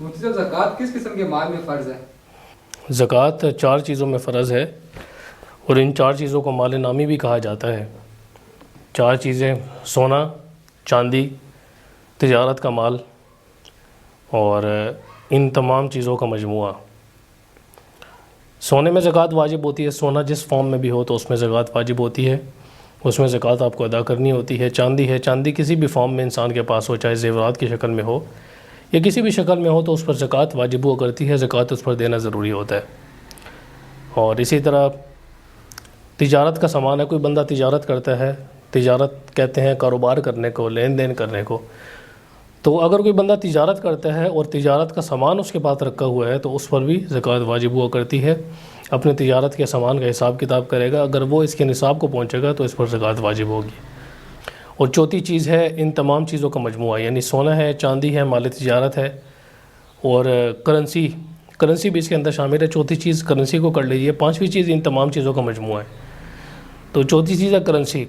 مفتی صاحب زکوٰۃ کس قسم کے مال میں فرض ہے؟ زکوٰۃ 4 چیزوں میں فرض ہے، اور ان 4 چیزوں کو مال نامی بھی کہا جاتا ہے۔ 4 چیزیں: سونا، چاندی، تجارت کا مال، اور ان تمام چیزوں کا مجموعہ۔ سونے میں زکوٰۃ واجب ہوتی ہے، سونا جس فارم میں بھی ہو تو اس میں زکوٰۃ واجب ہوتی ہے، اس میں زکوٰۃ آپ کو ادا کرنی ہوتی ہے۔ چاندی ہے، چاندی کسی بھی فارم میں انسان کے پاس ہو، چاہے زیورات کی شکل میں ہو یا کسی بھی شکل میں ہو، تو اس پر زکوٰۃ واجب ہوا کرتی ہے، زکوٰۃ اس پر دینا ضروری ہوتا ہے۔ اور اسی طرح تجارت کا سامان ہے، کوئی بندہ تجارت کرتا ہے، تجارت کہتے ہیں کاروبار کرنے کو، لین دین کرنے کو، تو اگر کوئی بندہ تجارت کرتا ہے اور تجارت کا سامان اس کے پاس رکھا ہوا ہے تو اس پر بھی زکوٰۃ واجب ہوا کرتی ہے۔ اپنے تجارت کے سامان کا حساب کتاب کرے گا، اگر وہ اس کے نصاب کو پہنچے گا تو اس پر زکوٰۃ واجب ہوگی۔ اور چوتھی چیز ہے ان تمام چیزوں کا مجموعہ، یعنی سونا ہے، چاندی ہے، مال تجارت ہے، اور کرنسی بھی اس کے اندر شامل ہے۔ چوتھی چیز کرنسی کو کر لیجیے، 5ویں چیز ان تمام چیزوں کا مجموعہ ہے۔ تو چوتھی چیز ہے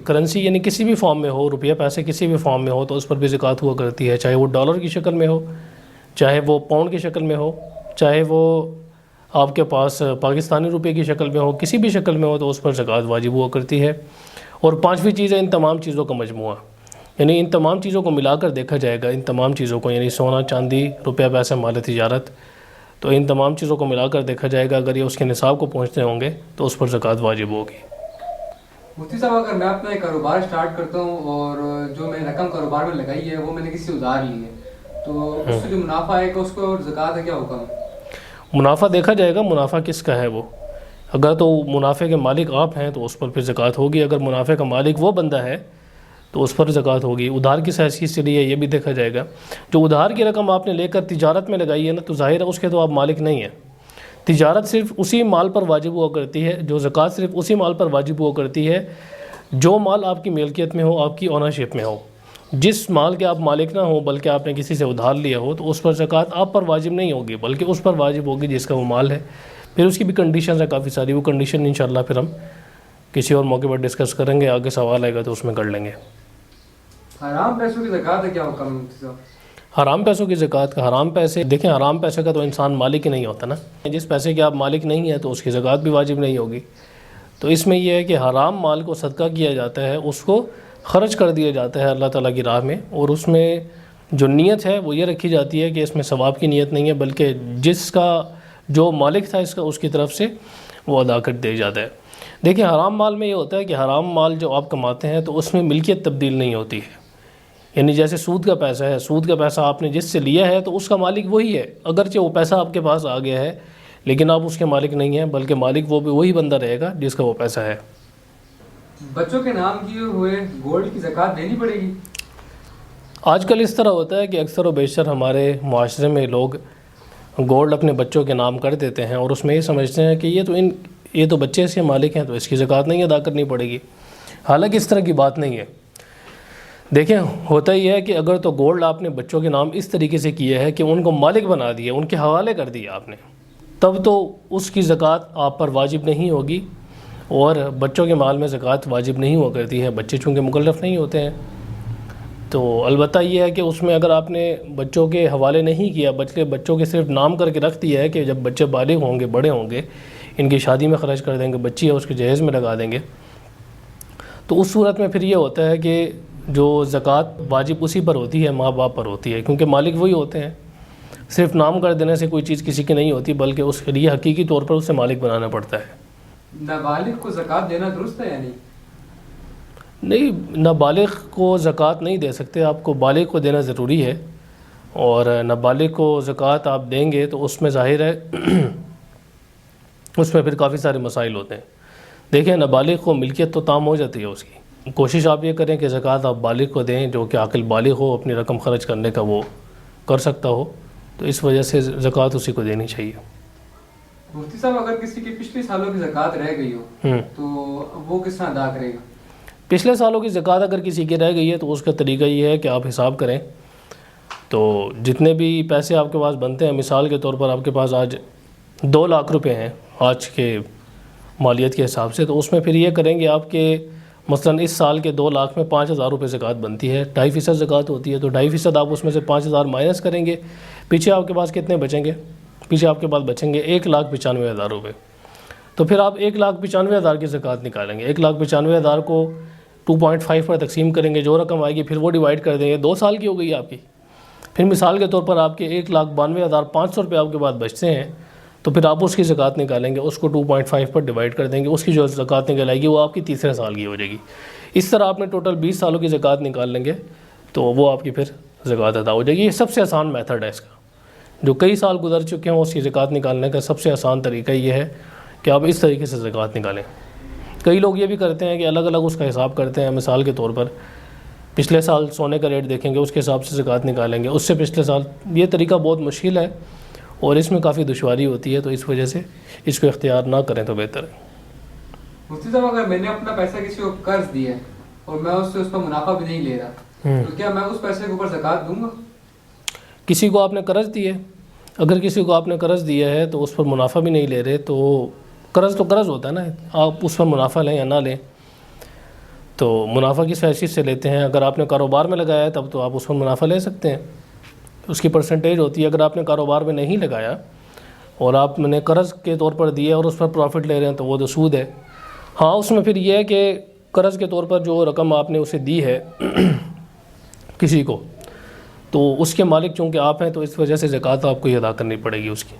کرنسی یعنی کسی بھی فارم میں ہو، روپیہ پیسے کسی بھی فارم میں ہو تو اس پر بھی زکوٰۃ ہوا کرتی ہے، چاہے وہ ڈالر کی شکل میں ہو، چاہے وہ پاؤنڈ کی شکل میں ہو، چاہے وہ آپ کے پاس پاکستانی روپے کی شکل میں ہو، کسی بھی شکل میں ہو تو اس پر زکوٰۃ واجب ہوا کرتی ہے۔ اور 5ویں چیز ہے ان تمام چیزوں کا مجموعہ، یعنی ان تمام چیزوں کو ملا کر دیکھا جائے گا، ان تمام چیزوں کو یعنی سونا، چاندی، روپیہ پیسہ، مال تجارت، تو ان تمام چیزوں کو ملا کر دیکھا جائے گا، اگر یہ اس کے نصاب کو پہنچتے ہوں گے تو اس پر زکوٰۃ واجب ہوگی۔ مفتی صاحب اگر میں اپنا ایک کاروبار سٹارٹ کرتا ہوں اور جو میں رقم کاروبار میں لگائی ہے وہ میں نے کسی سے ادھار لی ہے، تو اس سے جو منافع آئے گا اس کو زکوٰۃ ہے، کیا حکم ہے؟ منافع دیکھا جائے گا، منافع کس کا ہے وہ، اگر تو منافع کے مالک آپ ہیں تو اس پر پھر زکوٰۃ ہوگی، اگر منافع کا مالک وہ بندہ ہے تو اس پر زکوٰۃ ہوگی۔ ادھار کس حیثیت سے لیے یہ بھی دیکھا جائے گا، جو ادھار کی رقم آپ نے لے کر تجارت میں لگائی ہے نا، تو ظاہر ہے اس کے تو آپ مالک نہیں ہیں۔ تجارت صرف اسی مال پر واجب ہوا کرتی ہے، جو زکوٰۃ صرف اسی مال پر واجب ہوا کرتی ہے جو مال آپ کی ملکیت میں ہو، آپ کی اونرشپ میں ہو۔ جس مال کے آپ مالک نہ ہوں بلکہ آپ نے کسی سے ادھار لیا ہو تو اس پر زکوٰۃ آپ پر واجب نہیں ہوگی، بلکہ اس پر واجب ہوگی جس کا وہ مال ہے۔ پھر اس کی بھی کنڈیشنز ہیں کافی ساری، وہ کنڈیشن انشاءاللہ پھر ہم کسی اور موقع پر ڈسکس کریں گے، آگے سوال آئے گا تو اس میں کر لیں گے۔ حرام پیسوں کی زکوٰۃ ہے، کیا حکم ہے مفتی صاحب؟ حرام پیسوں کی زکوٰۃ کا، حرام پیسے دیکھیں، حرام پیسے کا تو انسان مالک ہی نہیں ہوتا نا، جس پیسے کے آپ مالک نہیں ہیں تو اس کی زکوٰۃ بھی واجب نہیں ہوگی۔ تو اس میں یہ ہے کہ حرام مال کو صدقہ کیا جاتا ہے، اس کو خرچ کر دیا جاتا ہے اللہ تعالیٰ کی راہ میں، اور اس میں جو نیت ہے وہ یہ رکھی جاتی ہے کہ اس میں ثواب کی نیت نہیں ہے، بلکہ جس کا جو مالک تھا اس کی طرف سے وہ ادا کر دیا جاتا ہے۔ دیکھیں حرام مال میں یہ ہوتا ہے کہ حرام مال جو آپ کماتے ہیں تو اس میں ملکیت تبدیل نہیں ہوتی ہے، یعنی جیسے سود کا پیسہ ہے، سود کا پیسہ آپ نے جس سے لیا ہے تو اس کا مالک وہی ہے، اگرچہ وہ پیسہ آپ کے پاس آ گیا ہے لیکن آپ اس کے مالک نہیں ہیں، بلکہ مالک وہ بھی وہی بندہ رہے گا جس کا وہ پیسہ ہے۔ بچوں کے نام کیے ہوئے گولڈ کی زکوٰۃ دینی پڑے گی؟ آج کل اس طرح ہوتا ہے کہ اکثر و بیشتر ہمارے معاشرے میں لوگ گولڈ اپنے بچوں کے نام کر دیتے ہیں، اور اس میں یہ سمجھتے ہیں کہ یہ تو بچے اس کے مالک ہیں تو اس کی زکوٰۃ نہیں ادا کرنی پڑے گی، حالانکہ اس طرح کی بات نہیں ہے۔ دیکھیں ہوتا یہ ہے کہ اگر تو گولڈ آپ نے بچوں کے نام اس طریقے سے کیا ہے کہ ان کو مالک بنا دیا، ان کے حوالے کر دیا آپ نے، تب تو اس کی زکوٰۃ آپ پر واجب نہیں ہوگی، اور بچوں کے مال میں زکوٰۃ واجب نہیں ہوا کرتی ہے، بچے چونکہ مکلف نہیں ہوتے ہیں۔ تو البتہ یہ ہے کہ اس میں اگر آپ نے بچوں کے حوالے نہیں کیا، بلکہ بچوں کے صرف نام کر کے رکھ دیا ہے کہ جب بچے بالغ ہوں گے، بڑے ہوں گے، ان کی شادی میں خرچ کر دیں گے، بچی ہے اس کے جہیز میں لگا دیں گے، تو اس صورت میں پھر یہ ہوتا ہے کہ جو زکوٰۃ واجب اسی پر ہوتی ہے، ماں باپ پر ہوتی ہے، کیونکہ مالک وہی ہوتے ہیں۔ صرف نام کر دینے سے کوئی چیز کسی کی نہیں ہوتی، بلکہ اس کے لیے حقیقی طور پر اسے مالک بنانا پڑتا ہے۔ نابالغ کو زکوٰۃ دینا درست ہے یا نہیں؟ نہیں، نابالغ کو زکوٰۃ نہیں دے سکتے، آپ کو بالغ کو دینا ضروری ہے، اور نابالغ کو زکوٰۃ آپ دیں گے تو اس میں ظاہر ہے اس میں پھر کافی سارے مسائل ہوتے ہیں۔ دیکھیں نابالغ کو ملکیت تو تام ہو جاتی ہے اس کی، کوشش آپ یہ کریں کہ زکوٰۃ آپ بالغ کو دیں، جو کہ عاقل بالغ ہو، اپنی رقم خرچ کرنے کا وہ کر سکتا ہو، تو اس وجہ سے زکوٰۃ اسی کو دینی چاہیے۔ مفتی صاحب اگر کسی کی پچھلے سالوں کی زکوٰۃ رہ گئی ہو تو وہ کس طرح ادا کرے گا؟ پچھلے سالوں کی زکوٰۃ اگر کسی کی رہ گئی ہے تو اس کا طریقہ یہ ہے کہ آپ حساب کریں، تو جتنے بھی پیسے آپ کے پاس بنتے ہیں، مثال کے طور پر آپ کے پاس آج 2 لاکھ روپے ہیں آج کے مالیت کے حساب سے، تو اس میں پھر یہ کریں گے آپ کہ مثلا اس سال کے 2 لاکھ میں 5,000 روپے زکوٰۃ بنتی ہے، 2.5% زکوٰۃ ہوتی ہے، تو 2.5% آپ اس میں سے 5,000 مائنس کریں گے، پیچھے آپ کے پاس کتنے بچیں گے؟ پیچھے آپ کے پاس بچیں گے 1,95,000 روپے۔ تو پھر آپ 1,95,000 کی زکوٰۃ نکالیں گے، 1,95,000 کو 2.5 پر تقسیم کریں گے، جو رقم آئے گی پھر وہ ڈیوائڈ کر دیں گے، 2 سال کی ہو گئی آپ کی۔ پھر مثال کے طور پر آپ کے 1,92,500 روپے آپ کے پاس بچتے ہیں، تو پھر آپ اس کی زکوٰۃ نکالیں گے، اس کو 2.5 پر ڈیوائڈ کر دیں گے، اس کی جو زکوٰۃ نکل آئے گی وہ آپ کی تیسرے سال کی ہو جائے گی۔ اس طرح آپ نے ٹوٹل 20 سالوں کی زکوٰۃ نکال لیں گے تو وہ آپ کی پھر زکوٰۃ ادا ہو جائے گی۔ یہ سب سے آسان میتھڈ ہے اس کا، جو کئی سال گزر چکے ہیں اس کی زکوٰۃ نکالنے کا سب سے آسان طریقہ یہ ہے کہ آپ اس طریقے سے زکوٰۃ نکالیں۔ کئی لوگ یہ بھی کرتے ہیں کہ الگ الگ اس کا حساب کرتے ہیں، مثال کے طور پر پچھلے سال سونے کا ریٹ دیکھیں گے، اس کے حساب سے زکوٰۃ نکالیں گے، اس سے پچھلے سال۔ یہ طریقہ بہت مشکل ہے اور اس میں کافی دشواری ہوتی ہے، تو اس وجہ سے اس کو اختیار نہ کریں تو بہتر ہے۔ مفتی صاحب اگر میں نے اپنا پیسہ کسی کو قرض دیا ہے اور میں اس سے اس پر منافع بھی نہیں لے رہا، تو کیا میں اس پیسے کے اوپر زکوٰۃ دوں گا؟ کسی کو آپ نے قرض دیا ہے، اگر کسی کو آپ نے قرض دیا ہے تو اس پر منافع بھی نہیں لے رہے، تو قرض ہوتا ہے نا، آپ اس پر منافع لیں یا نہ لیں، تو منافع کس حیثیت سے لیتے ہیں؟ اگر آپ نے کاروبار میں لگایا ہے تب تو آپ اس پر منافع لے سکتے ہیں، اس کی پرسنٹیج ہوتی ہے۔ اگر آپ نے کاروبار میں نہیں لگایا اور آپ نے قرض کے طور پر دیا اور اس پر پروفٹ لے رہے ہیں تو وہ تو سود ہے۔ ہاں، اس میں پھر یہ ہے کہ قرض کے طور پر جو رقم آپ نے اسے دی ہے کسی کو، تو اس کے مالک چونکہ آپ ہیں تو اس وجہ سے زکوٰۃ آپ کو ہی ادا کرنی پڑے گی اس کی۔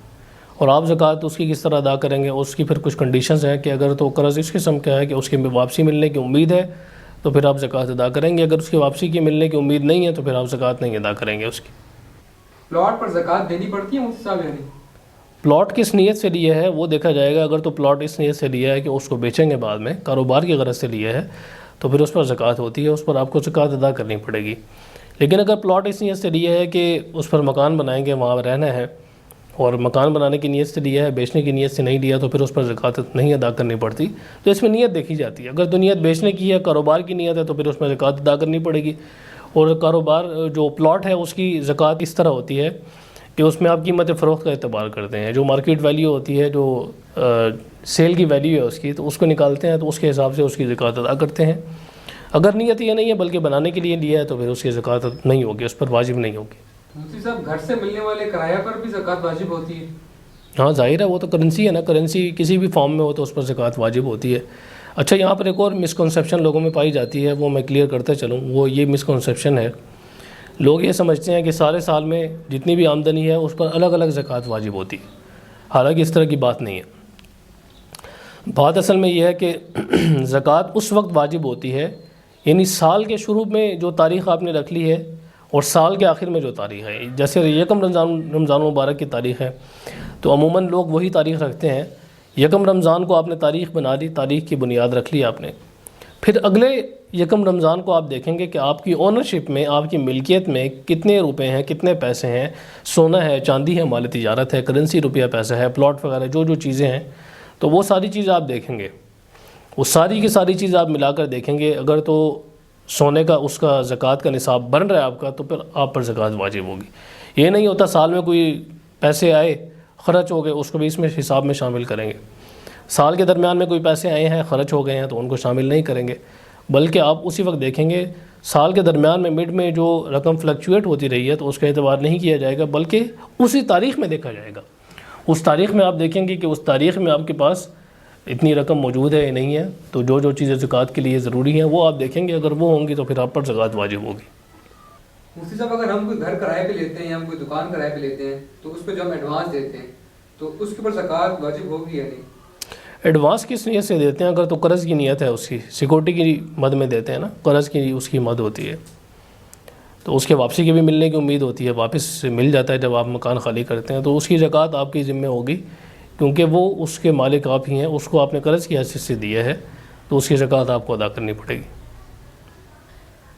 اور آپ زکوٰۃ اس کی کس طرح ادا کریں گے؟ اس کی پھر کچھ کنڈیشنز ہیں کہ اگر تو قرض اس قسم کا ہے کہ اس کی واپسی ملنے کی امید ہے تو پھر آپ زکوٰۃ ادا کریں گے، اگر اس کی واپسی کی ملنے کی امید نہیں ہے تو پھر آپ زکوٰۃ نہیں ادا کریں گے اس کی۔ پلاٹ پر زکوٰۃ دینی پڑتی ہے مفتی صاحب یعنی؟ پلاٹ کس نیت سے لیا ہے وہ دیکھا جائے گا۔ اگر تو پلاٹ اس نیت سے لیا ہے کہ اس کو بیچیں گے بعد میں، کاروبار کی غرض سے لیا ہے، تو پھر اس پر زکوٰۃ ہوتی ہے، اس پر آپ کو زکوٰۃ ادا کرنی پڑے گی۔ لیکن اگر پلاٹ اس نیت سے لیا ہے کہ اس پر مکان بنائیں گے، وہاں رہنا ہے، اور مکان بنانے کی نیت سے لیا ہے، بیچنے کی نیت سے نہیں لیا، تو پھر اس پر زکوٰۃ نہیں ادا کرنی پڑتی۔ تو اس میں نیت دیکھی جاتی ہے، اگر تو نیت بیچنے کی ہے، کاروبار کی نیت ہے، تو پھر اس میں زکوٰۃ ادا کرنی پڑے گی۔ اور کاروبار جو پلاٹ ہے اس کی زکوٰۃ اس طرح ہوتی ہے کہ اس میں آپ قیمت فروخت کا اعتبار کرتے ہیں، جو مارکیٹ ویلیو ہوتی ہے، جو سیل کی ویلیو ہے اس کی، تو اس کو نکالتے ہیں، تو اس کے حساب سے اس کی زکوٰۃ ادا کرتے ہیں۔ اگر نیت یہ نہیں ہے بلکہ بنانے کے لیے لیا ہے تو پھر اس کی زکوٰۃ نہیں ہوگی، اس پر واجب نہیں ہوگی۔ مفتی صاحب گھر سے ملنے والے کرایہ پر بھی زکوٰۃ واجب ہوتی ہے؟ ہاں ظاہر ہے، وہ تو کرنسی ہے نا، کرنسی کسی بھی فارم میں ہو تو اس پر زکوٰۃ واجب ہوتی ہے۔ اچھا، یہاں پر ایک اور مسکنسیپشن لوگوں میں پائی جاتی ہے، وہ میں کلیئر کرتے چلوں۔ وہ یہ مسکنسیپشن ہے، لوگ یہ سمجھتے ہیں کہ سارے سال میں جتنی بھی آمدنی ہے اس پر الگ الگ زکوٰۃ واجب ہوتی ہے، حالانکہ اس طرح کی بات نہیں ہے۔ بات اصل میں یہ ہے کہ زکوٰۃ اس وقت واجب ہوتی ہے، یعنی سال کے شروع میں جو تاریخ آپ نے رکھ لی ہے اور سال کے آخر میں جو تاریخ ہے، جیسے یکم رمضان مبارک کی تاریخ ہے تو عموماً لوگ وہی تاریخ رکھتے ہیں۔ یکم رمضان کو آپ نے تاریخ بنا لی، تاریخ کی بنیاد رکھ لی آپ نے، پھر اگلے یکم رمضان کو آپ دیکھیں گے کہ آپ کی اونرشپ میں، آپ کی ملکیت میں کتنے روپے ہیں، کتنے پیسے ہیں، سونا ہے، چاندی ہے، مال تجارت ہے، کرنسی روپیہ پیسہ ہے، پلاٹ وغیرہ جو چیزیں ہیں، تو وہ ساری چیزیں آپ دیکھیں گے، وہ ساری کی ساری چیزیں آپ ملا کر دیکھیں گے۔ اگر تو سونے کا اس کا زکوٰۃ کا نصاب بن رہا ہے آپ کا تو پھر آپ پر زکوٰۃ واجب ہوگی۔ یہ نہیں ہوتا سال میں کوئی پیسے آئے، خرچ ہو گئے، اس کو بھی اس میں حساب میں شامل کریں گے۔ سال کے درمیان میں کوئی پیسے آئے ہیں، خرچ ہو گئے ہیں تو ان کو شامل نہیں کریں گے، بلکہ آپ اسی وقت دیکھیں گے سال کے درمیان میں مڈ میں جو رقم فلکچویٹ ہوتی رہی ہے تو اس کا اعتبار نہیں کیا جائے گا، بلکہ اسی تاریخ میں دیکھا جائے گا۔ اس تاریخ میں آپ دیکھیں گے کہ اس تاریخ میں آپ کے پاس اتنی رقم موجود ہے یا نہیں ہے، تو جو چیزیں زکوٰۃ کے لیے ضروری ہیں وہ آپ دیکھیں گے، اگر وہ ہوں گی تو پھر آپ پر زکوٰۃ واجب ہوگی۔ مفتی صاحب اگر ہم کوئی گھر کرائے پہ لیتے ہیں یا ہم کوئی دکان کرائے پہ لیتے ہیں تو اس پہ جو ہم ایڈوانس دیتے ہیں تو اس کے اوپر زکوٰۃ واجب ہوگی یا نہیں؟ ایڈوانس کس نیت سے دیتے ہیں؟ اگر تو قرض کی نیت ہے، اس کی سیکورٹی کی مد میں دیتے ہیں نا، قرض کی اس کی مد ہوتی ہے تو اس کے واپسی کی بھی ملنے کی امید ہوتی ہے، واپس مل جاتا ہے جب آپ مکان خالی کرتے ہیں، تو اس کی زکوٰۃ آپ کی ذمہ ہوگی، کیونکہ وہ اس کے مالک آپ ہی ہیں، اس کو آپ نے قرض کی حیثیت سے دیا ہے تو اس کی زکوٰۃ آپ کو ادا کرنی پڑے گی۔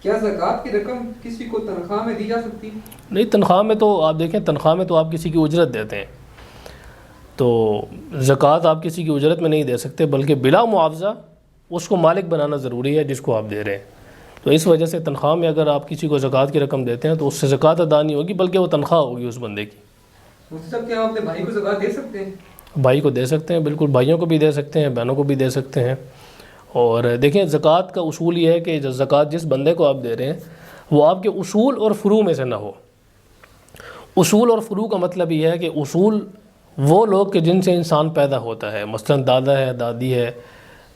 کیا زکوٰۃ کی رقم کسی کو تنخواہ میں دی جا سکتی ہے؟ نہیں، تنخواہ میں تو آپ دیکھیں، تنخواہ میں تو آپ کسی کی اجرت دیتے ہیں، تو زکوٰۃ آپ کسی کی اجرت میں نہیں دے سکتے، بلکہ بلا معاوضہ اس کو مالک بنانا ضروری ہے جس کو آپ دے رہے ہیں۔ تو اس وجہ سے تنخواہ میں اگر آپ کسی کو زکوٰۃ کی رقم دیتے ہیں تو اس سے زکوٰۃ ادا نہیں ہوگی، بلکہ وہ تنخواہ ہوگی اس بندے کی۔ مفتی صاحب کیا ہم اپنے بھائی کو زکوٰۃ دے سکتے ہیں؟ بھائی کو دے سکتے ہیں، بالکل، بھائیوں کو بھی دے سکتے ہیں، بہنوں کو بھی دے سکتے ہیں، اور دیکھیں زکوٰۃ کا اصول یہ ہے کہ زکوٰۃ جس بندے کو آپ دے رہے ہیں وہ آپ کے اصول اور فروع میں سے نہ ہو. اصول اور فروع کا مطلب یہ ہے کہ اصول وہ لوگ کہ جن سے انسان پیدا ہوتا ہے، مثلا دادا ہے، دادی ہے،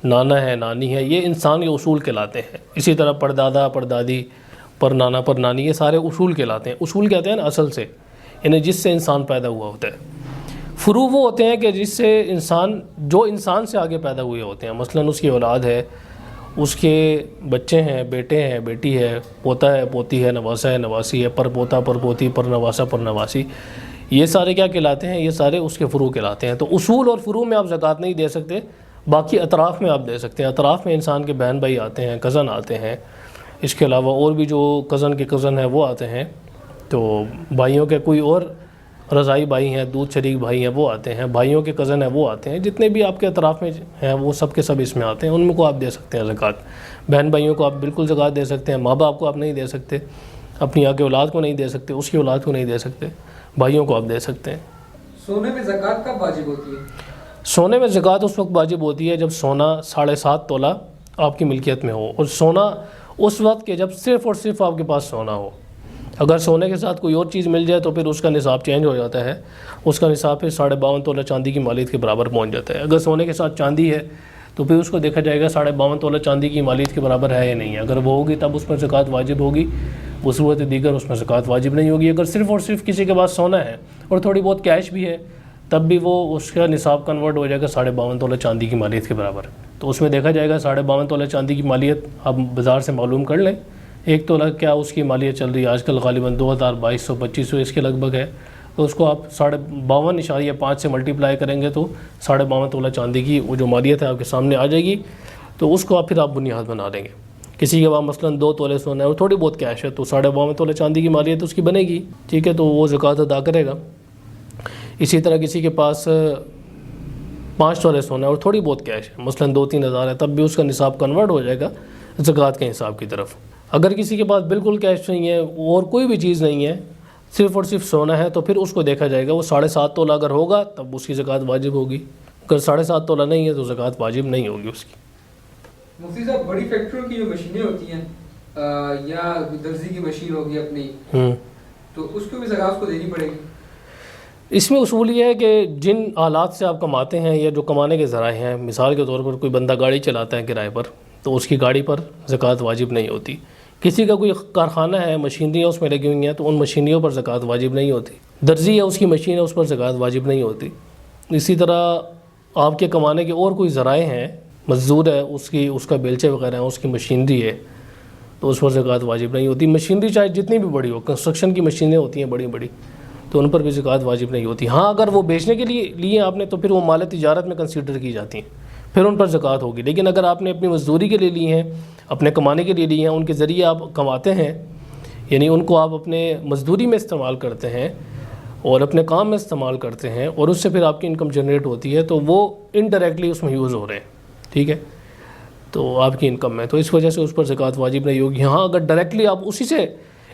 نانا ہے، نانی ہے، یہ انسان کے اصول کہلاتے ہیں. اسی طرح پردادا، پردادی، پر نانا، پر نانی، یہ سارے اصول کہلاتے ہیں. اصول کہتے ہیں نا اصل سے، یعنی جس سے انسان پیدا ہوا ہوتا ہے. فروع وہ ہوتے ہیں کہ جس سے جو انسان سے آگے پیدا ہوئے ہوتے ہیں، مثلا اس کی اولاد ہے، اس کے بچے ہیں، بیٹے ہیں، بیٹی ہے، پوتا ہے، پوتی ہے، نواسا ہے، نواسی ہے، پر پوتا، پر پوتی، پر نواسا، پر نواسی، یہ سارے کیا کہلاتے ہیں؟ یہ سارے اس کے فروع کہلاتے ہیں. تو اصول اور فروع میں آپ زکوٰۃ نہیں دے سکتے، باقی اطراف میں آپ دے سکتے ہیں. اطراف میں انسان کے بہن بھائی آتے ہیں، کزن آتے ہیں، اس کے علاوہ اور بھی جو کزن کے کزن ہیں وہ آتے ہیں. تو بھائیوں کے کوئی اور رضائی بھائی ہیں، دودھ شریک بھائی ہیں، وہ آتے ہیں. بھائیوں کے کزن ہیں وہ آتے ہیں. جتنے بھی آپ کے اطراف میں ہیں وہ سب کے سب اس میں آتے ہیں. ان میں کو آپ دے سکتے ہیں زکوٰۃ. بہن بھائیوں کو آپ بالکل زکوٰۃ دے سکتے ہیں. ماں باپ کو آپ نہیں دے سکتے، اپنی آگے اولاد کو نہیں دے سکتے، اس کی اولاد کو نہیں دے سکتے. بھائیوں کو آپ دے سکتے ہیں. سونے میں زکوٰۃ کب واجب ہوتی ہے؟ سونے میں زکوٰۃ اس وقت واجب ہوتی ہے جب سونا 7.5 تولہ آپ کی ملکیت میں ہو، اور سونا اس وقت کہ جب صرف اور صرف آپ کے پاس سونا ہو. اگر سونے کے ساتھ کوئی اور چیز مل جائے تو پھر اس کا نصاب چینج ہو جاتا ہے. اس کا نصاب پھر 52.5 تولہ چاندی کی مالیت کے برابر پہنچ جاتا ہے. اگر سونے کے ساتھ چاندی ہے تو پھر اس کو دیکھا جائے گا 52.5 تولہ چاندی کی مالیت کے برابر ہے یا نہیں ہے. اگر وہ ہوگی تب اس پر زکوٰۃ واجب ہوگی، وہ صورت دیگر اس میں زکوٰۃ واجب نہیں ہوگی. اگر صرف اور صرف کسی کے پاس سونا ہے اور تھوڑی بہت کیش بھی ہے تب بھی وہ اس کا نصاب کنورٹ ہو جائے گا 52.5 تولہ چاندی کی مالیت کے برابر. تو اس میں دیکھا جائے گا 52.5 تولہ چاندی کی مالیت آپ بازار سے معلوم کر لیں. 1 تولہ کیا اس کی مالیت چل رہی ہے آج کل؟ غالباً 2200-2500 اس کے لگ بھگ ہے. تو اس کو آپ 52.5 سے ملٹیپلائی کریں گے تو 52.5 تولہ چاندی کی وہ جو مالیت ہے آپ کے سامنے آ جائے گی. تو اس کو آپ پھر آپ بنیاد بنا دیں گے. کسی کے پاس مثلاً 2 تولے سونا ہے اور تھوڑی بہت کیش ہے تو 52.5 تولہ چاندی کی مالیت اس کی بنے گی. ٹھیک ہے، تو وہ زکوٰۃ ادا کرے گا. اسی طرح کسی کے پاس 5 تولے سونا ہے اور تھوڑی بہت کیش ہے، مثلاً 2-3 ہزار ہے، تب بھی اس کا نصاب کنورٹ ہو جائے گا زکوٰۃ کے حساب کی طرف. اگر کسی کے پاس بالکل کیش نہیں ہے اور کوئی بھی چیز نہیں ہے، صرف اور صرف سونا ہے، تو پھر اس کو دیکھا جائے گا. وہ 7.5 تولہ اگر ہوگا تب اس کی زکوٰۃ واجب ہوگی. اگر 7.5 تولہ نہیں ہے تو زکوٰۃ واجب نہیں ہوگی اس کی. مفتی صاحب، بڑی فیکٹریوں کی جو مشینیں ہوتی ہیں یا درزی کی مشین ہوگی اپنی، تو اس کو بھی زکوٰۃ کو دینی پڑے گی؟ اس میں اصول یہ ہے کہ جن آلات سے آپ کماتے ہیں یا جو کمانے کے ذرائع ہیں، مثال کے طور پر کوئی بندہ گاڑی چلاتا ہے کرائے پر تو اس کی گاڑی پر زکوٰۃ واجب نہیں ہوتی. کسی کا کوئی کارخانہ ہے، مشینریاں اس میں لگی ہوئی ہیں تو ان مشینریوں پر زکوٰۃ واجب نہیں ہوتی. درزی ہے، اس کی مشین ہے، اس پر زکوٰۃ واجب نہیں ہوتی. اسی طرح آپ کے کمانے کے اور کوئی ذرائع ہیں، مزدور ہے، اس کا بیلچے وغیرہ ہیں، اس کی مشینری ہے تو اس پر زکوٰۃ واجب نہیں ہوتی. مشینری چاہے جتنی بھی بڑی ہو، کنسٹرکشن کی مشینیں ہوتی ہیں بڑی بڑی، تو ان پر بھی زکوٰۃ واجب نہیں ہوتی. ہاں اگر وہ بیچنے کے لیے آپ نے تو پھر وہ مال تجارت میں کنسیڈر کی جاتی ہیں، پھر ان پر زکوٰۃ ہوگی. لیکن اگر آپ نے اپنی مزدوری کے لیے لی ہیں، اپنے کمانے کے لیے لی ہیں، ان کے ذریعے آپ کماتے ہیں، یعنی ان کو آپ اپنے مزدوری میں استعمال کرتے ہیں اور اپنے کام میں استعمال کرتے ہیں اور اس سے پھر آپ کی انکم جنریٹ ہوتی ہے، تو وہ انڈائریکٹلی اس میں یوز ہو رہے ہیں. ٹھیک ہے، تو آپ کی انکم ہے، تو اس وجہ سے اس پر زکوٰۃ واجب نہیں ہوگی. ہاں اگر ڈائریکٹلی آپ اسی سے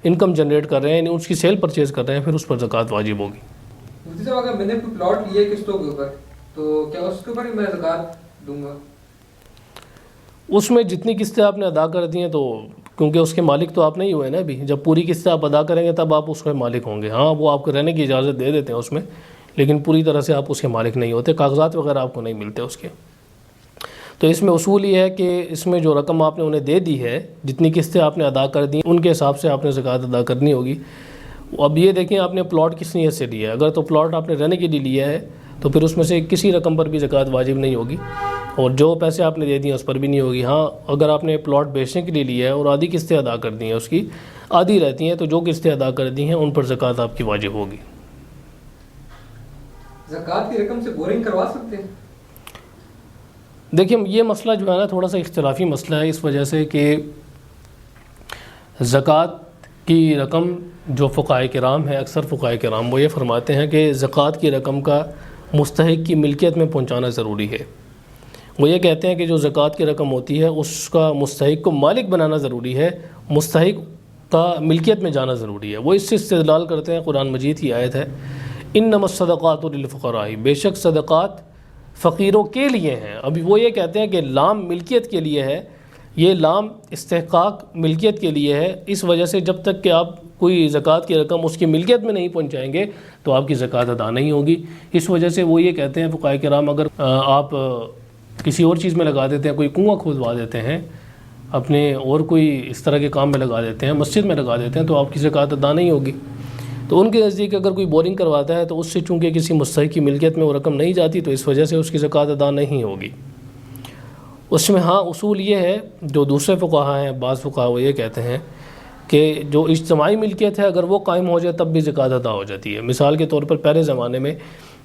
انکم جنریٹ کر رہے ہیں، یعنی اس کی سیل پرچیز کر رہے ہیں، پھر اس پر زکوٰۃ واجب ہوگی. مفتی صاحب، اگر میں نے کوئی پلاٹ لیا قسطوں کے اوپر تو کیا اس کے اوپر میں زکوٰۃ دوں گا؟ اس میں جتنی قسطیں آپ نے ادا کر دی ہیں، تو کیونکہ اس کے مالک تو آپ نہیں ہوئے نا ابھی، جب پوری قسطیں آپ ادا کریں گے تب آپ اس کے مالک ہوں گے. ہاں وہ آپ کو رہنے کی اجازت دے دیتے ہیں اس میں، لیکن پوری طرح سے آپ اس کے مالک نہیں ہوتے، کاغذات وغیرہ آپ کو نہیں ملتے اس کے. تو اس میں اصول یہ ہے کہ اس میں جو رقم آپ نے انہیں دے دی ہے، جتنی قسطیں آپ نے ادا کر دی ان کے حساب سے آپ نے زکوٰۃ ادا کرنی ہوگی. اب یہ دیکھیں آپ نے پلاٹ کس نیت سے لیا ہے. اگر تو پلاٹ آپ نے رہنے کے لیے لیا ہے تو پھر اس میں سے کسی رقم پر بھی زکوٰۃ واجب نہیں ہوگی، اور جو پیسے آپ نے دے دیے اس پر بھی نہیں ہوگی. ہاں اگر آپ نے پلاٹ بیچنے کے لیے لیا ہے اور آدھی قسطیں ادا کر دی ہیں، اس کی آدھی رہتی ہیں، تو جو قسطیں ادا کر دی ہیں ان پر زکوٰۃ آپ کی واجب ہوگی. زکوٰۃ کی رقم سے بورنگ کروا سکتے ہیں؟ دیکھیں یہ مسئلہ جو ہے نا تھوڑا سا اختلافی مسئلہ ہے، اس وجہ سے کہ زکوٰۃ کی رقم جو فقہائے کرام ہیں، اکثر فقہائے کرام وہ یہ فرماتے ہیں کہ زکوٰۃ کی رقم کا مستحق کی ملکیت میں پہنچانا ضروری ہے. وہ یہ کہتے ہیں کہ جو زکوٰۃ کی رقم ہوتی ہے اس کا مستحق کو مالک بنانا ضروری ہے، مستحق کا ملکیت میں جانا ضروری ہے. وہ اس سے استدلال کرتے ہیں، قرآن مجید کی آیت ہے، انما الصدقات للفقراء، بے شک صدقات فقیروں کے لیے ہیں. ابھی وہ یہ کہتے ہیں کہ لام ملکیت کے لیے ہے، یہ لام استحقاق ملکیت کے لیے ہے. اس وجہ سے جب تک کہ آپ کوئی زکوٰۃ کی رقم اس کی ملکیت میں نہیں پہنچائیں گے تو آپ کی زکوٰۃ ادا نہیں ہوگی. اس وجہ سے وہ یہ کہتے ہیں فقہاء کرام، اگر آپ کسی اور چیز میں لگا دیتے ہیں، کوئی کنواں کھودوا دیتے ہیں اپنے، اور کوئی اس طرح کے کام میں لگا دیتے ہیں، مسجد میں لگا دیتے ہیں، تو آپ کی زکوٰۃ ادا نہیں ہوگی. تو ان کے نزدیک اگر کوئی بورنگ کرواتا ہے تو اس سے چونکہ کسی مستحق کی ملکیت میں وہ رقم نہیں جاتی، تو اس وجہ سے اس کی زکوٰۃ ادا نہیں ہوگی. اس میں ہاں اصول یہ ہے، جو دوسرے فقہا ہیں، بعض فقہا وہ یہ کہتے ہیں کہ جو اجتماعی ملکیت ہے اگر وہ قائم ہو جائے تب بھی زکوٰۃ ادا ہو جاتی ہے. مثال کے طور پر پہلے زمانے میں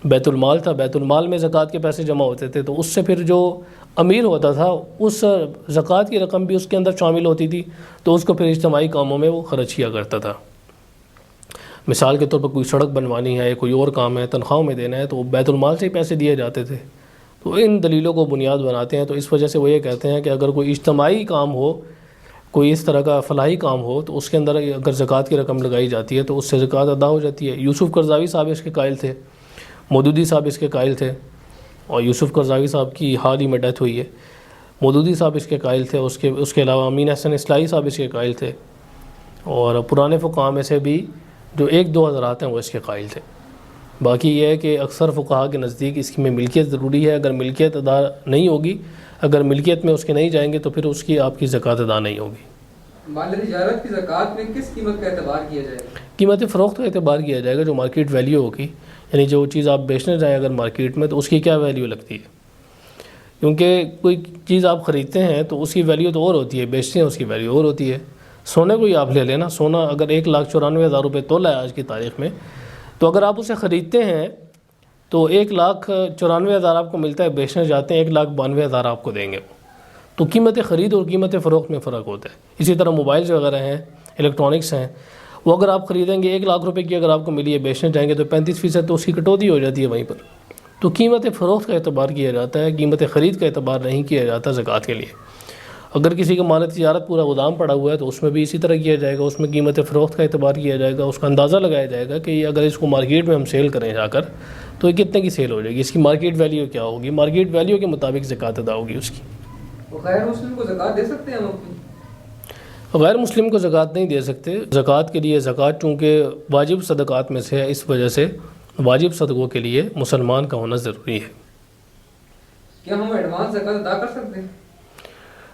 بیت المال تھا، بیت المال میں زکوٰۃ کے پیسے جمع ہوتے تھے، تو اس سے پھر جو امیر ہوتا تھا اس زکوٰۃ کی رقم بھی اس کے اندر شامل ہوتی تھی، تو اس کو پھر اجتماعی کاموں میں وہ خرچ کیا کرتا تھا. مثال کے طور پر کوئی سڑک بنوانی ہے یا کوئی اور کام ہے، تنخواہوں میں دینا ہے، تو بیت المال سے ہی پیسے دیے جاتے تھے. تو ان دلیلوں کو بنیاد بناتے ہیں. تو اس وجہ سے وہ یہ کہتے ہیں کہ اگر کوئی اجتماعی کام ہو، کوئی اس طرح کا فلاحی کام ہو، تو اس کے اندر اگر زکوٰۃ کی رقم لگائی جاتی ہے تو اس سے زکوٰۃ ادا ہو جاتی ہے. یوسف قرضاوی صاحب اس کے قائل تھے، مودودی صاحب اس کے قائل تھے، اور یوسف قرضاوی صاحب کی حال ہی میں ڈیتھ ہوئی ہے. مودودی صاحب اس کے قائل تھے، اس کے علاوہ امین احسن اصلاحی صاحب اس کے قائل تھے، اور پرانے فقہاء میں سے بھی جو ایک دو حضرات ہیں وہ اس کے قائل تھے. باقی یہ ہے کہ اکثر فقہاء کے نزدیک اس کی میں ملکیت ضروری ہے. اگر ملکیت ادا نہیں ہوگی، اگر ملکیت میں اس کے نہیں جائیں گے تو پھر اس کی آپ کی زکوٰۃ ادا نہیں ہوگی. مال تجارت کی زکوٰۃ میں کس قیمت کا اعتبار کیا جائے گا؟ قیمت فروخت کا اعتبار کیا جائے گا، جو مارکیٹ ویلیو ہوگی، یعنی جو چیز آپ بیچنے جائیں اگر مارکیٹ میں تو اس کی کیا ویلیو لگتی ہے. کیونکہ کوئی چیز آپ خریدتے ہیں تو اس کی ویلیو تو اور ہوتی ہے، بیچتے ہیں اس کی ویلیو اور ہوتی ہے. سونے کو ہی آپ لے لینا، سونا اگر 1,94,000 روپے تولہ ہے آج کی تاریخ میں، تو اگر آپ اسے خریدتے ہیں تو 1,94,000 آپ کو ملتا ہے، بیچنے جاتے ہیں 1,92,000 آپ کو دیں گے. تو قیمت خرید اور قیمت فروخت میں فرق ہوتا ہے. اسی طرح موبائلز وغیرہ ہیں، الیکٹرانکس ہیں، وہ اگر آپ خریدیں گے 1,00,000 روپے کی اگر آپ کو ملی ہے، بیچنے جائیں گے تو 35% تو اس کی کٹوتی ہو جاتی ہے وہیں پر. تو قیمت فروخت کا اعتبار کیا جاتا ہے، قیمت خرید کا اعتبار نہیں کیا جاتا زکوٰۃ کے لیے. اگر کسی کا مال تجارت پورا گودام پڑا ہوا ہے تو اس میں بھی اسی طرح کیا جائے گا، اس میں قیمت فروخت کا اعتبار کیا جائے گا، اس کا اندازہ لگایا جائے گا کہ اگر اس کو مارکیٹ میں ہم سیل کریں جا کر تو یہ کتنے کی سیل ہو جائے گی، اس کی مارکیٹ ویلیو کیا ہوگی، مارکیٹ ویلیو کے مطابق زکوٰۃ ادا ہوگی اس کی. غیر مسلم کو زکوٰۃ دے سکتے ہیں ہم اپنی؟ غیر مسلم کو زکوٰۃ نہیں دے سکتے. زکوٰۃ کے لیے زکوٰۃ چونکہ واجب صدقات میں سے ہے، اس وجہ سے واجب صدقوں کے لیے مسلمان کا ہونا ضروری ہے. کیا ہم ایڈوانس زکوٰۃ ادا کر سکتے ہیں؟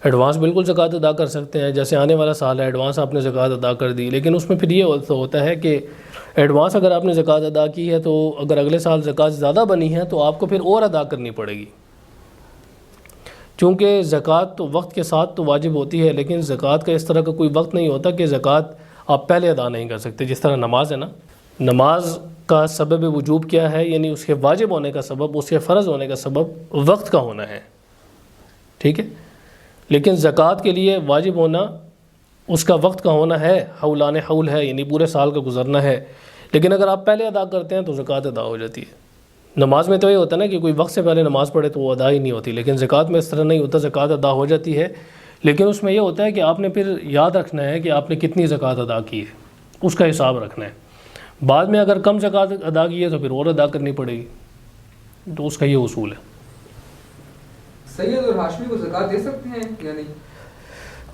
ایڈوانس بالکل زکوٰۃ ادا کر سکتے ہیں. جیسے آنے والا سال ہے، ایڈوانس آپ نے زکوٰۃ ادا کر دی، لیکن اس میں پھر یہ ہوتا ہے کہ ایڈوانس اگر آپ نے زکوٰۃ ادا کی ہے تو اگر اگلے سال زکوٰۃ زیادہ بنی ہے تو آپ کو پھر اور ادا کرنی پڑے گی. چونکہ زکوٰۃ تو وقت کے ساتھ تو واجب ہوتی ہے، لیکن زکوٰۃ کا اس طرح کا کوئی وقت نہیں ہوتا کہ زکوٰۃ آپ پہلے ادا نہیں کر سکتے. جس طرح نماز ہے نا، نماز کا سبب وجوب کیا ہے، یعنی اس کے واجب ہونے کا سبب، اس کے فرض ہونے کا سبب وقت کا ہونا ہے، ٹھیک ہے. لیکن زکوٰۃ کے لیے واجب ہونا اس کا وقت کا ہونا ہے، حولان حول ہے، یعنی پورے سال کا گزرنا ہے. لیکن اگر آپ پہلے ادا کرتے ہیں تو زکوٰۃ ادا ہو جاتی ہے. نماز میں تو یہ ہوتا ہے نا کہ کوئی وقت سے پہلے نماز پڑھے تو وہ ادا ہی نہیں ہوتی، لیکن زکوٰۃ میں اس طرح نہیں ہوتا، زکوٰۃ ادا ہو جاتی ہے. لیکن اس میں یہ ہوتا ہے کہ آپ نے پھر یاد رکھنا ہے کہ آپ نے کتنی زکوٰۃ ادا کی ہے، اس کا حساب رکھنا ہے. بعد میں اگر کم زکوٰۃ ادا کی ہے تو پھر اور ادا کرنی پڑے گی. تو اس کا یہ اصول ہے. سید اور ہاشمی کو زکوٰۃ دے سکتے ہیں یا نہیں؟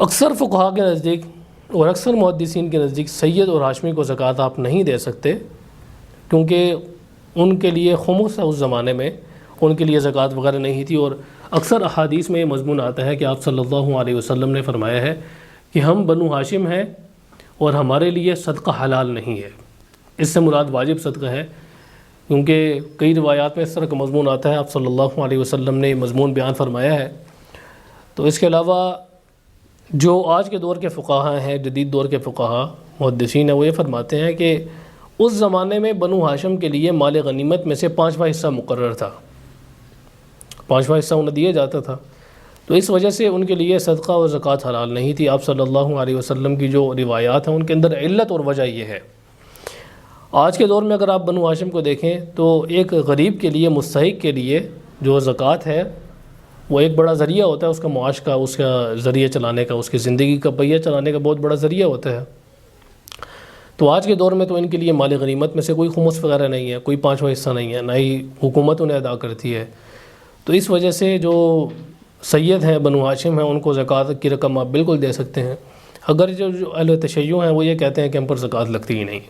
اکثر فقہاء کے نزدیک اور اکثر محدثین کے نزدیک سید اور ہاشمی کو زکوٰۃ آپ نہیں دے سکتے، کیونکہ ان کے لیے خمس ہے، اس زمانے میں ان کے لیے زکوٰۃ وغیرہ نہیں تھی. اور اکثر احادیث میں یہ مضمون آتا ہے کہ آپ صلی اللہ علیہ وسلم نے فرمایا ہے کہ ہم بنو ہاشم ہیں اور ہمارے لیے صدقہ حلال نہیں ہے. اس سے مراد واجب صدقہ ہے، کیونکہ کئی روایات میں اس طرح کا مضمون آتا ہے، آپ صلی اللہ علیہ وسلم نے مضمون بیان فرمایا ہے. تو اس کے علاوہ جو آج کے دور کے فقہاء ہیں، جدید دور کے فقہاء محدثین ہیں، وہ یہ فرماتے ہیں کہ اس زمانے میں بنو ہاشم کے لیے مال غنیمت میں سے 5واں حصہ مقرر تھا، 5واں حصہ انہیں دیا جاتا تھا. تو اس وجہ سے ان کے لیے صدقہ اور زکوٰۃ حلال نہیں تھی. آپ صلی اللہ علیہ وسلم کی جو روایات ہیں ان کے اندر علت اور وجہ یہ ہے. آج کے دور میں اگر آپ بنو ہاشم کو دیکھیں تو ایک غریب کے لیے، مستحق کے لیے جو زکوٰۃ ہے وہ ایک بڑا ذریعہ ہوتا ہے، اس کا معاش کا، اس کا ذریعہ چلانے کا، اس کی زندگی کا پہیہ چلانے کا بہت بڑا ذریعہ ہوتا ہے. تو آج کے دور میں تو ان کے لیے مال غنیمت میں سے کوئی خمس وغیرہ نہیں ہے، کوئی 5واں حصہ نہیں ہے، نہ ہی حکومت انہیں ادا کرتی ہے. تو اس وجہ سے جو سید ہیں بنو ہاشم ہیں ان کو زکوٰۃ کی رقم آپ بالکل دے سکتے ہیں. اگر جو اہل تشیع ہیں وہ یہ کہتے ہیں کہ ہم پر زکوٰۃ لگتی ہی نہیں،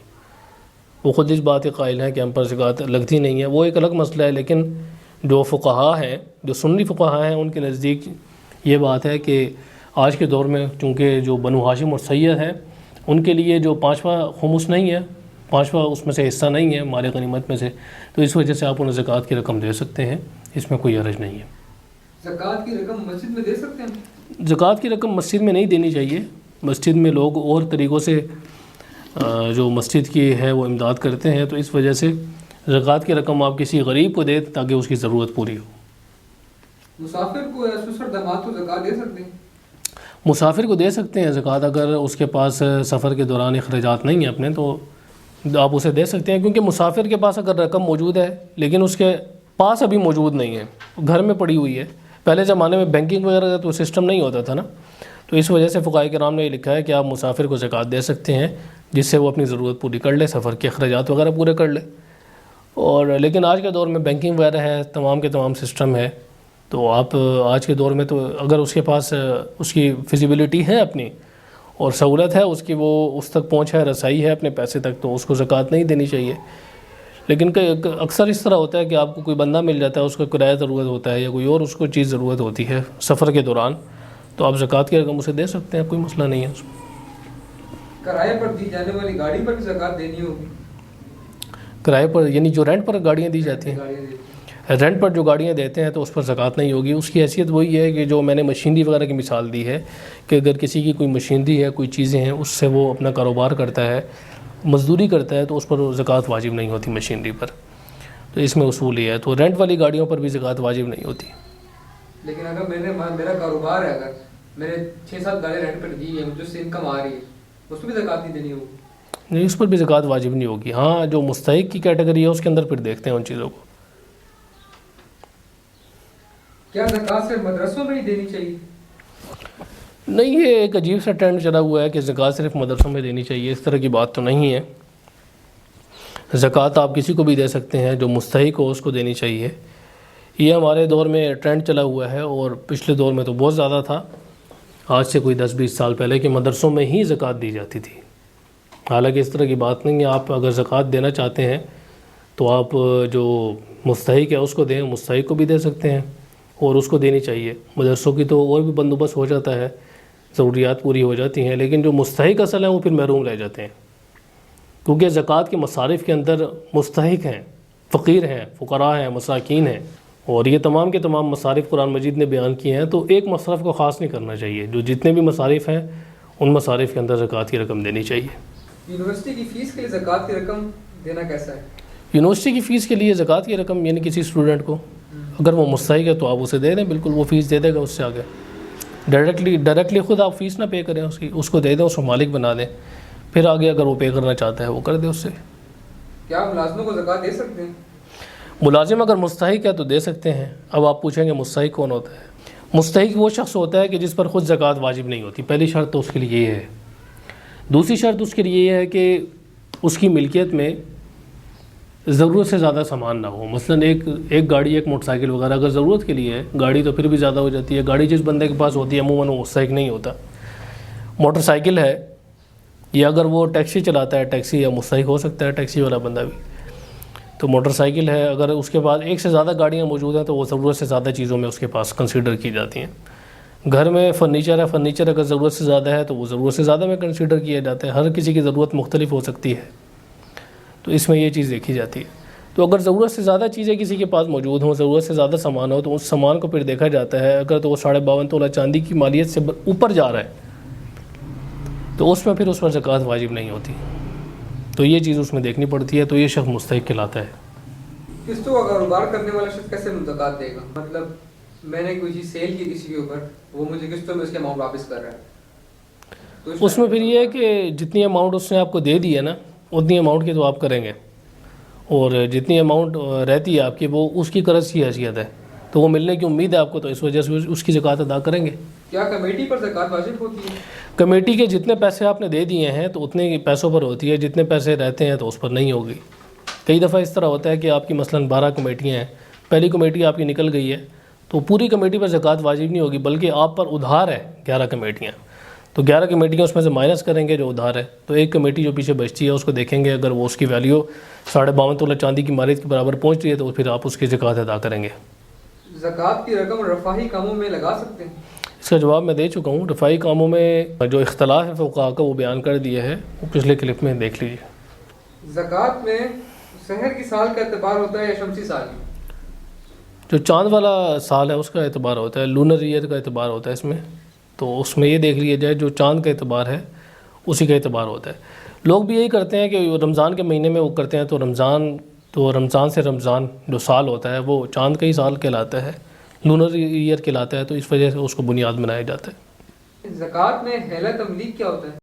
وہ خود اس بات کے قائل ہیں کہ ہم پر زکوٰۃ لگتی نہیں ہے، وہ ایک الگ مسئلہ ہے. لیکن جو فقہا ہیں، جو سنی فقہا ہیں، ان کے نزدیک یہ بات ہے کہ آج کے دور میں چونکہ جو بنو ہاشم اور سید ہیں ان کے لیے جو 5واں خمس نہیں ہے، 5واں اس میں سے حصہ نہیں ہے مال غنیمت میں سے، تو اس وجہ سے آپ انہیں زکوٰۃ کی رقم دے سکتے ہیں، اس میں کوئی حرج نہیں ہے. زکوٰۃ کی رقم مسجد میں دے سکتے ہیں؟ زکوٰۃ کی رقم مسجد میں نہیں دینی چاہیے. مسجد میں لوگ اور طریقوں سے جو مسجد کی ہے وہ امداد کرتے ہیں، تو اس وجہ سے زکوٰۃ کی رقم آپ کسی غریب کو دیں تاکہ اس کی ضرورت پوری ہو. مسافر کو یا سسر داماد کو زکوٰۃ دے سکتے ہیں؟ مسافر کو دے سکتے ہیں زکوٰۃ، اگر اس کے پاس سفر کے دوران اخراجات نہیں ہیں اپنے تو آپ اسے دے سکتے ہیں. کیونکہ مسافر کے پاس اگر رقم موجود ہے لیکن اس کے پاس ابھی موجود نہیں ہے، گھر میں پڑی ہوئی ہے، پہلے زمانے میں بینکنگ وغیرہ کا تو سسٹم نہیں ہوتا تھا نا، تو اس وجہ سے فقہاء کرام نے یہ لکھا ہے کہ آپ مسافر کو زکوٰۃ دے سکتے ہیں جس سے وہ اپنی ضرورت پوری کر لے، سفر کے اخراجات وغیرہ پورے کر لے. اور لیکن آج کے دور میں بینکنگ وغیرہ ہے، تمام کے تمام سسٹم ہے، تو آپ آج کے دور میں تو اگر اس کے پاس اس کی فیزیبلٹی ہے اپنی اور سہولت ہے اس کی، وہ اس تک پہنچ ہے، رسائی ہے اپنے پیسے تک، تو اس کو زکوٰۃ نہیں دینی چاہیے. لیکن اکثر اس طرح ہوتا ہے کہ آپ کو کوئی بندہ مل جاتا ہے، اس کو کرایہ ضرورت ہوتا ہے یا کوئی اور اس کو چیز ضرورت ہوتی ہے سفر کے دوران، تو آپ زکوٰۃ کی رقم اسے دے سکتے ہیں، کوئی مسئلہ نہیں ہے اس میں. کرائے پر دی جانے والی گاڑی پر بھی زکوٰۃ دینی ہوگی؟ کرائے پر یعنی جو رینٹ پر گاڑیاں دی جاتی ہیں، گاڑیاں دیتی ہیں. رینٹ پر جو گاڑیاں دیتے ہیں تو اس پر زکوٰۃ نہیں ہوگی. اس کی حیثیت وہی ہے کہ جو میں نے مشینری وغیرہ کی مثال دی ہے کہ اگر کسی کی کوئی مشینری ہے، کوئی چیزیں ہیں، اس سے وہ اپنا کاروبار کرتا ہے، مزدوری کرتا ہے، تو اس پر زکوٰۃ واجب نہیں ہوتی مشینری پر. تو اس میں اصول یہ ہے. تو رینٹ والی گاڑیوں پر بھی زکوٰۃ واجب نہیں ہوتی. لیکن اگر میرا کاروبار ہے، اگر میں نے 6-7 گاڑیاں رینٹ پر دی ہیں، مجھے اس سے انکم آ رہی ہے، اس کو بھی زکوٰۃ نہیں دینی ہوگی؟ نہیں، اس پر بھی زکوٰۃ واجب نہیں ہوگی. ہاں، جو مستحق کی کیٹیگری ہے اس کے اندر پھر دیکھتے ہیں ان چیزوں کو. کیا زکوٰۃ صرف مدرسوں میں ہی دینی چاہیے؟ نہیں، یہ ایک عجیب سا ٹرینڈ چلا ہوا ہے کہ زکوٰۃ صرف مدرسوں میں دینی چاہیے. اس طرح کی بات تو نہیں ہے. زکوٰۃ آپ کسی کو بھی دے سکتے ہیں، جو مستحق ہو اس کو دینی چاہیے. یہ ہمارے دور میں ٹرینڈ چلا ہوا ہے اور پچھلے دور میں تو بہت زیادہ تھا، آج سے کوئی 10-20 سال پہلے، کہ مدرسوں میں ہی زکوٰۃ دی جاتی تھی. حالانکہ اس طرح کی بات نہیں ہے. آپ اگر زکوٰۃ دینا چاہتے ہیں تو آپ جو مستحق ہے اس کو دیں، مستحق کو بھی دے سکتے ہیں اور اس کو دینی چاہیے. مدرسوں کی تو اور بھی بندوبست ہو جاتا ہے، ضروریات پوری ہو جاتی ہیں، لیکن جو مستحق اصل ہیں وہ پھر محروم رہ جاتے ہیں. کیونکہ زکوٰۃ کے مصارف کے اندر مستحق ہیں، فقیر ہیں، فقراء ہیں، مساکین ہیں، اور یہ تمام کے تمام مصارف قرآن مجید نے بیان کیے ہیں. تو ایک مصرف کو خاص نہیں کرنا چاہیے. جو جتنے بھی مصارف ہیں ان مصارف کے اندر زکوٰۃ کی رقم دینی چاہیے. یونیورسٹی کی فیس کے لیے زکوٰۃ کی رقم دینا کیسا ہے؟ یونیورسٹی کی فیس کے لیے زکوٰۃ کی رقم یعنی کسی اسٹوڈنٹ کو اگر وہ مستحق ہے تو آپ اسے دے دیں، بالکل وہ فیس دے دے گا. اس سے آگے ڈائریکٹلی خود آپ فیس نہ پے کریں، اس کو دے دیں، اس کو مالک بنا دیں. پھر آگے اگر وہ پے کرنا چاہتا ہے وہ کر دے اس سے. کیا ملازموں کو زکوٰۃ دے سکتے ہیں؟ ملازم اگر مستحق ہے تو دے سکتے ہیں. اب آپ پوچھیں گے مستحق کون ہوتا ہے؟ مستحق وہ شخص ہوتا ہے کہ جس پر خود زکوٰۃ واجب نہیں ہوتی. پہلی شرط تو اس کے لیے یہ ہے. دوسری شرط اس کے لیے یہ ہے کہ اس کی ملکیت میں ضرورت سے زیادہ سامان نہ ہو. مثلا ایک گاڑی، ایک موٹر سائیکل وغیرہ اگر ضرورت کے لیے ہے، گاڑی تو پھر بھی زیادہ ہو جاتی ہے. گاڑی جس بندے کے پاس ہوتی ہے عموماً وہ مستحق نہیں ہوتا. موٹر سائیکل ہے یا اگر وہ ٹیکسی چلاتا ہے، ٹیکسی یا مستحق ہو سکتا ہے ٹیکسی والا بندہ بھی. تو موٹر سائیکل ہے، اگر اس کے پاس ایک سے زیادہ گاڑیاں موجود ہیں تو وہ ضرورت سے زیادہ چیزوں میں اس کے پاس کنسیڈر کی جاتی ہیں. گھر میں فرنیچر ہے، فرنیچر اگر ضرورت سے زیادہ ہے تو وہ ضرورت سے زیادہ میں کنسیڈر کیا جاتا ہے. ہر کسی کی ضرورت مختلف ہو سکتی ہے، تو اس میں یہ چیز دیکھی جاتی ہے. تو اگر ضرورت سے زیادہ چیزیں کسی کے پاس موجود ہوں، ضرورت سے زیادہ سامان ہو، تو اس سامان کو پھر دیکھا جاتا ہے. اگر تو وہ 52.5 تولہ چاندی کی مالیت سے اوپر جا رہا ہے تو اس میں پھر اس پر زکوٰۃ واجب نہیں ہوتی. تو یہ چیز اس میں دیکھنی پڑتی ہے. تو یہ شخص مستحق کہلاتا ہے. قسطوں کا کاروبار کرنے والا شخص کیسے زکوٰۃ دے گا؟ مطلب میں نے کوئی چیز سیل کی کسی کے اوپر، وہ مجھے قسطوں میں اس کے اماؤنٹ واپس کر رہا ہے، تو اس میں پھر یہ ہے کہ جتنی اماؤنٹ اس نے آپ کو دے دی ہے نا، اتنی اماؤنٹ کی تو آپ کریں گے، اور جتنی اماؤنٹ رہتی ہے آپ کی وہ اس کی قرض کی حیثیت ہے، تو وہ ملنے کی امید ہے آپ کو، تو اس وجہ سے اس کی زکوٰۃ ادا کریں گے. کیا کمیٹی پر زکوٰۃ واجب ہوتی ہے؟ کمیٹی کے جتنے پیسے آپ نے دے دیے ہیں تو اتنے پیسوں پر ہوتی ہے. جتنے پیسے رہتے ہیں تو اس پر نہیں ہوگی. کئی دفعہ اس طرح ہوتا ہے کہ آپ کی مثلاً 12 کمیٹیاں ہیں، پہلی کمیٹی آپ کی نکل گئی ہے تو پوری کمیٹی پر زکوٰۃ واجب نہیں ہوگی، بلکہ آپ پر ادھار ہے 11 کمیٹیاں، تو 11 کمیٹیاں اس میں سے مائنس کریں گے جو ادھار ہے، تو ایک کمیٹی جو پیچھے بچتی ہے اس کو دیکھیں گے، اگر وہ اس کی ویلیو 52.5 تولہ چاندی کی مالک کے برابر پہنچ رہی ہے تو پھر آپ اس کی زکوٰۃ ادا کریں گے۔ زکوٰۃ کی رقم رفاہی کاموں میں لگا سکتے ہیں؟ اس کا جواب میں دے چکا ہوں، رفاہی کاموں میں جو اختلاف ہے فقہاء کا وہ بیان کر دیا ہے، وہ پچھلے کلپ میں دیکھ لیجیے۔ زکوٰۃ میں شہر کی سال کا اعتبار ہوتا ہے یا شمسی سال کی؟ جو چاند والا سال ہے اس کا اعتبار ہوتا ہے، لونر ایئر کا اعتبار ہوتا ہے اس میں، تو اس میں یہ دیکھ لیا جائے جو چاند کا اعتبار ہے اسی کا اعتبار ہوتا ہے۔ لوگ بھی یہی کرتے ہیں کہ رمضان کے مہینے میں وہ کرتے ہیں، تو رمضان سے رمضان جو سال ہوتا ہے وہ چاند کا ہی سال کہلاتا ہے، لونر ایئر کہلاتا ہے، تو اس وجہ سے اس کو بنیاد بنایا جاتا ہے۔ زکوٰۃ میں حیلہ تملیغ کیا ہوتا ہے؟